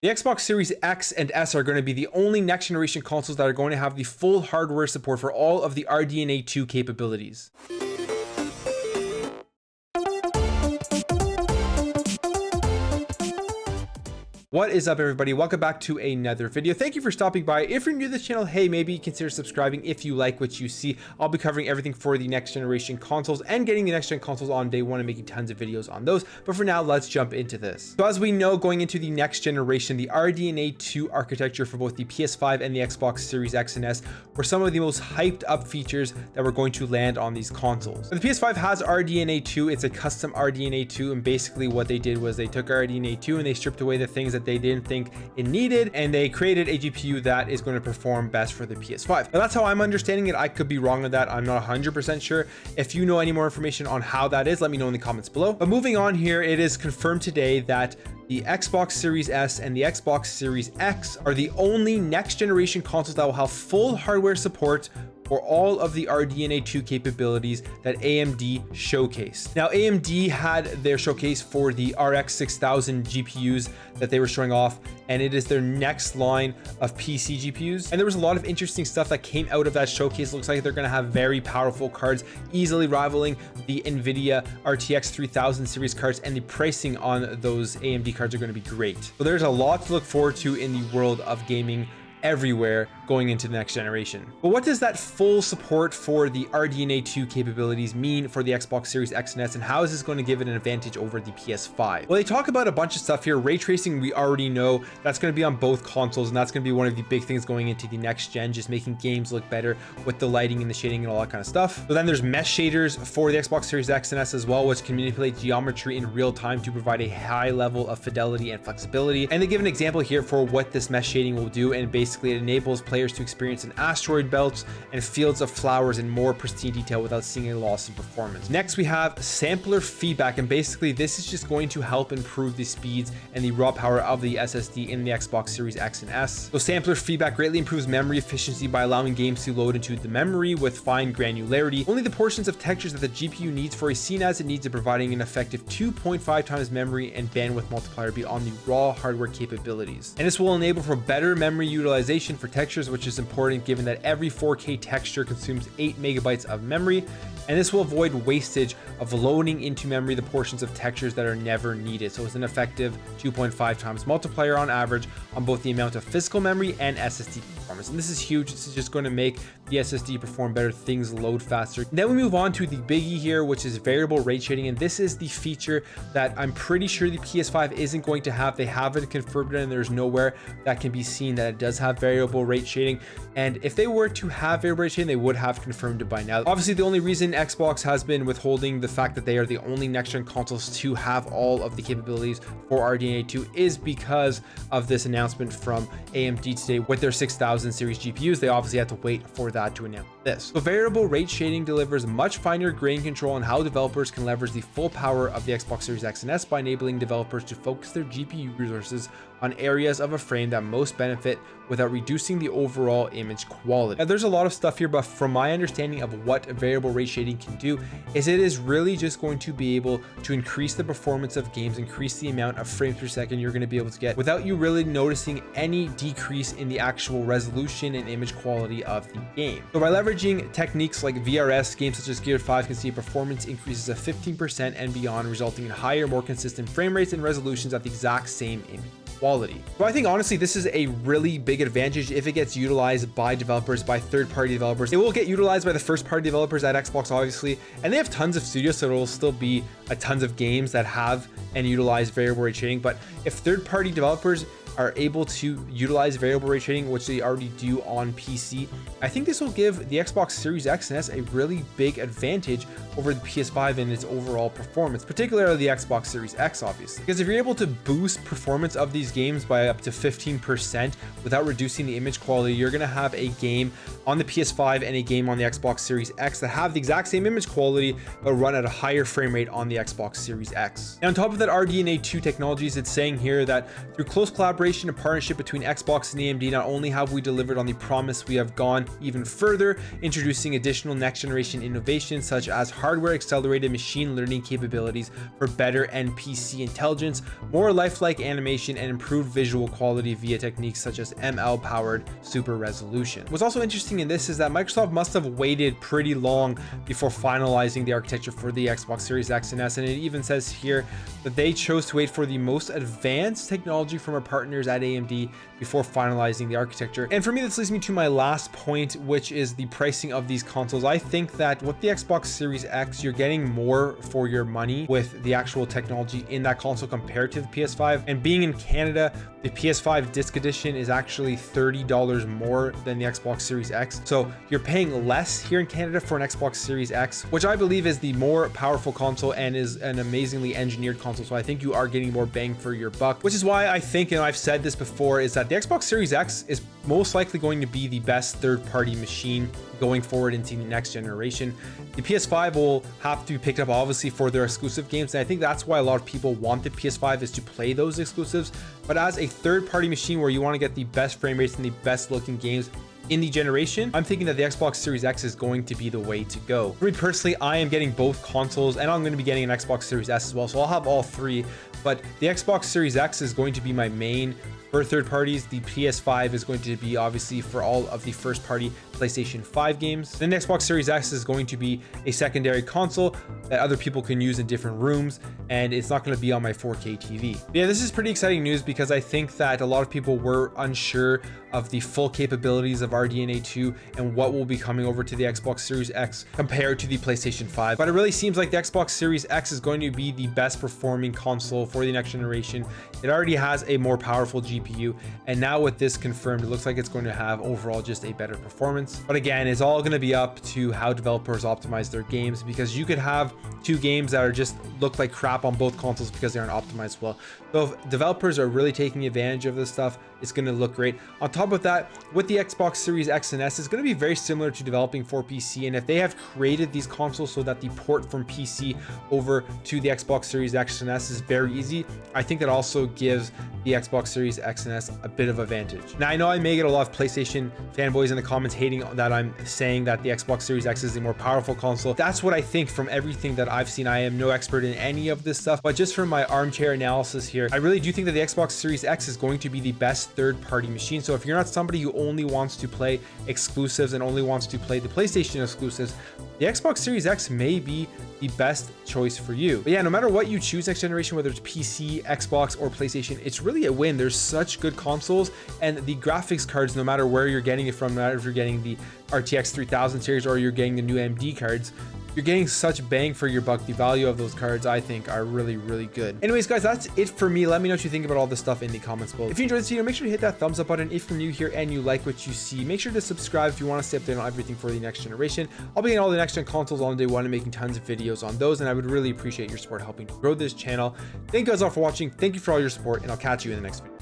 The Xbox Series X and S are going to be the only next generation consoles that are going to have the full hardware support for all of the RDNA 2 capabilities. What is up, everybody? Welcome back to another video. Thank you for stopping by. If you're new to this channel, hey, maybe consider subscribing if you like what you see. I'll be covering everything for the next generation consoles and getting the next gen consoles on day one and making tons of videos on those. But for now, let's jump into this. So as we know, going into the next generation, the RDNA 2 architecture for both the PS5 and the Xbox Series X and S were some of the most hyped up features that were going to land on these consoles. The PS5 has RDNA 2. It's a custom RDNA 2, and basically what they did was they took RDNA 2 and they stripped away the things that they didn't think it needed, and they created a GPU that is going to perform best for the PS5. Now, that's how I'm understanding it. I could be wrong on that. I'm not 100% sure. If you know any more information on how that is, let me know in the comments below. But moving on here, it is confirmed today that the Xbox Series S and the Xbox Series X are the only next generation consoles that will have full hardware support for all of the RDNA 2 capabilities that AMD showcased. Now, AMD had their showcase for the RX 6000 GPUs that they were showing off, and it is their next line of PC GPUs. And there was a lot of interesting stuff that came out of that showcase. Looks like they're gonna have very powerful cards, easily rivaling the NVIDIA RTX 3000 series cards, and the pricing on those AMD cards are gonna be great. So there's a lot to look forward to in the world of gaming everywhere going into the next generation. But what does that full support for the RDNA 2 capabilities mean for the Xbox Series X and S, and how is this going to give it an advantage over the PS5? Well, they talk about a bunch of stuff here. Ray tracing, we already know that's going to be on both consoles, and that's going to be one of the big things going into the next gen, just making games look better with the lighting and the shading and all that kind of stuff. But then there's mesh shaders for the Xbox Series X and S as well, which can manipulate geometry in real time to provide a high level of fidelity and flexibility. And they give an example here for what this mesh shading will do, and basically it enables players to experience an asteroid belts and fields of flowers in more pristine detail without seeing a loss in performance. Next, we have sampler feedback, and basically this is just going to help improve the speeds and the raw power of the SSD in the Xbox Series X and S. So sampler feedback greatly improves memory efficiency by allowing games to load into the memory with fine granularity. Only the portions of textures that the GPU needs for a scene as it needs it, providing an effective 2.5 times memory and bandwidth multiplier beyond the raw hardware capabilities. And this will enable for better memory utilization for textures, which is important given that every 4K texture consumes 8 megabytes of memory, and this will avoid wastage of loading into memory the portions of textures that are never needed. So it's an effective 2.5 times multiplier on average on both the amount of physical memory and SSD performance. And this is huge. This is just going to make the SSD perform better, things load faster. Then we move on to the biggie here, which is variable rate shading, and this is the feature that I'm pretty sure the PS5 isn't going to have. They haven't confirmed it, and there's nowhere that can be seen that it does have variable rate shading. And if they were to have variable rate shading, they would have confirmed it by now. Obviously, the only reason Xbox has been withholding the fact that they are the only next-gen consoles to have all of the capabilities for RDNA 2 is because of this announcement from AMD today with their 6000 series GPUs. They obviously had to wait for that to announce this. So variable rate shading delivers much finer grain control on how developers can leverage the full power of the Xbox Series X and S by enabling developers to focus their GPU resources on areas of a frame that most benefit without reducing the overall image quality. Now, there's a lot of stuff here, but from my understanding of what variable rate shading can do is it is really just going to be able to increase the performance of games, increase the amount of frames per second you're going to be able to get without you really noticing any decrease in the actual resolution and image quality of the game. So by leveraging techniques like VRS, games such as Gear 5 can see performance increases of 15% and beyond, resulting in higher, more consistent frame rates and resolutions at the exact same image quality. So I think honestly this is a really big advantage if it gets utilized by developers, by third-party developers. It will get utilized by the first-party developers at Xbox, obviously, and they have tons of studios, so there will still be a tons of games that have and utilize variable rate shading. But if third-party developers are able to utilize variable rate shading, which they already do on PC, I think this will give the Xbox Series X and S a really big advantage over the PS5 in its overall performance, particularly the Xbox Series X, obviously. Because if you're able to boost performance of these games by up to 15% without reducing the image quality, you're gonna have a game on the PS5 and a game on the Xbox Series X that have the exact same image quality, but run at a higher frame rate on the Xbox Series X. Now, on top of that, that RDNA 2 Technologies, it's saying here that through close collaboration and partnership between Xbox and AMD, not only have we delivered on the promise, we have gone even further, introducing additional next generation innovations such as hardware accelerated machine learning capabilities for better NPC intelligence, more lifelike animation, and improved visual quality via techniques such as ML powered super resolution. What's also interesting in this is that Microsoft must have waited pretty long before finalizing the architecture for the Xbox Series X and S, and it even says here that they chose to wait for the most advanced technology from our partners at AMD before finalizing the architecture. And for me, this leads me to my last point, which is the pricing of these consoles. I think that with the Xbox Series X, you're getting more for your money with the actual technology in that console compared to the PS5. And being in Canada, the PS5 disc edition is actually $30 more than the Xbox Series X. So you're paying less here in Canada for an Xbox Series X, which I believe is the more powerful console and is an amazingly engineered console. So I think you are getting more bang for your buck, which is why I think, and I've said this before, is that the Xbox Series X is most likely going to be the best third-party machine going forward into the next generation. The PS5 will have to be picked up obviously for their exclusive games, and I think that's why a lot of people want the PS5 is to play those exclusives. But as a third-party machine where you want to get the best frame rates and the best looking games in the generation, I'm thinking that the Xbox Series X is going to be the way to go. For me personally, I am getting both consoles, and I'm going to be getting an Xbox Series S as well, so I'll have all three. But the Xbox Series X is going to be my main for third parties. The PS5 is going to be obviously for all of the first party PlayStation 5 games. Then the Xbox Series X is going to be a secondary console that other people can use in different rooms, and it's not going to be on my 4K TV. But yeah, this is pretty exciting news because I think that a lot of people were unsure of the full capabilities of RDNA 2 and what will be coming over to the Xbox Series X compared to the PlayStation 5. But it really seems like the Xbox Series X is going to be the best performing console for the next generation. It already has a more powerful GPU, and now with this confirmed, it looks like it's going to have overall just a better performance. But again, it's all going to be up to how developers optimize their games, because you could have two games that are just look like crap on both consoles because they aren't optimized well. So if developers are really taking advantage of this stuff, it's going to look great. On top of that, with the Xbox Series X and S, it's going to be very similar to developing for PC. And if they have created these consoles so that the port from PC over to the Xbox Series X and S is very easy, I think that also gives the Xbox Series X and S a bit of advantage. Now, I know I may get a lot of PlayStation fanboys in the comments hating that I'm saying that the Xbox Series X is the more powerful console. That's what I think from everything that I've seen. I am no expert in any of this stuff, but just from my armchair analysis here, I really do think that the Xbox Series X is going to be the best third-party machine. So if you're not somebody who only wants to play exclusives and only wants to play the PlayStation exclusives, the Xbox Series X may be the best choice for you. But yeah, no matter what you choose next generation, whether it's PC, Xbox, or PlayStation, it's really a win. There's such good consoles, and the graphics cards, no matter where you're getting it from, no matter if you're getting the RTX 3000 series or you're getting the new AMD cards, you're getting such bang for your buck. The value of those cards, I think, are really, really good. Anyways, guys, that's it for me. Let me know what you think about all this stuff in the comments below. If you enjoyed this video, make sure to hit that thumbs up button. If you're new here and you like what you see, make sure to subscribe if you want to stay updated on everything for the next generation. I'll be getting all the next gen consoles on day one and making tons of videos on those, and I would really appreciate your support helping to grow this channel. Thank you guys all for watching. Thank you for all your support, and I'll catch you in the next video.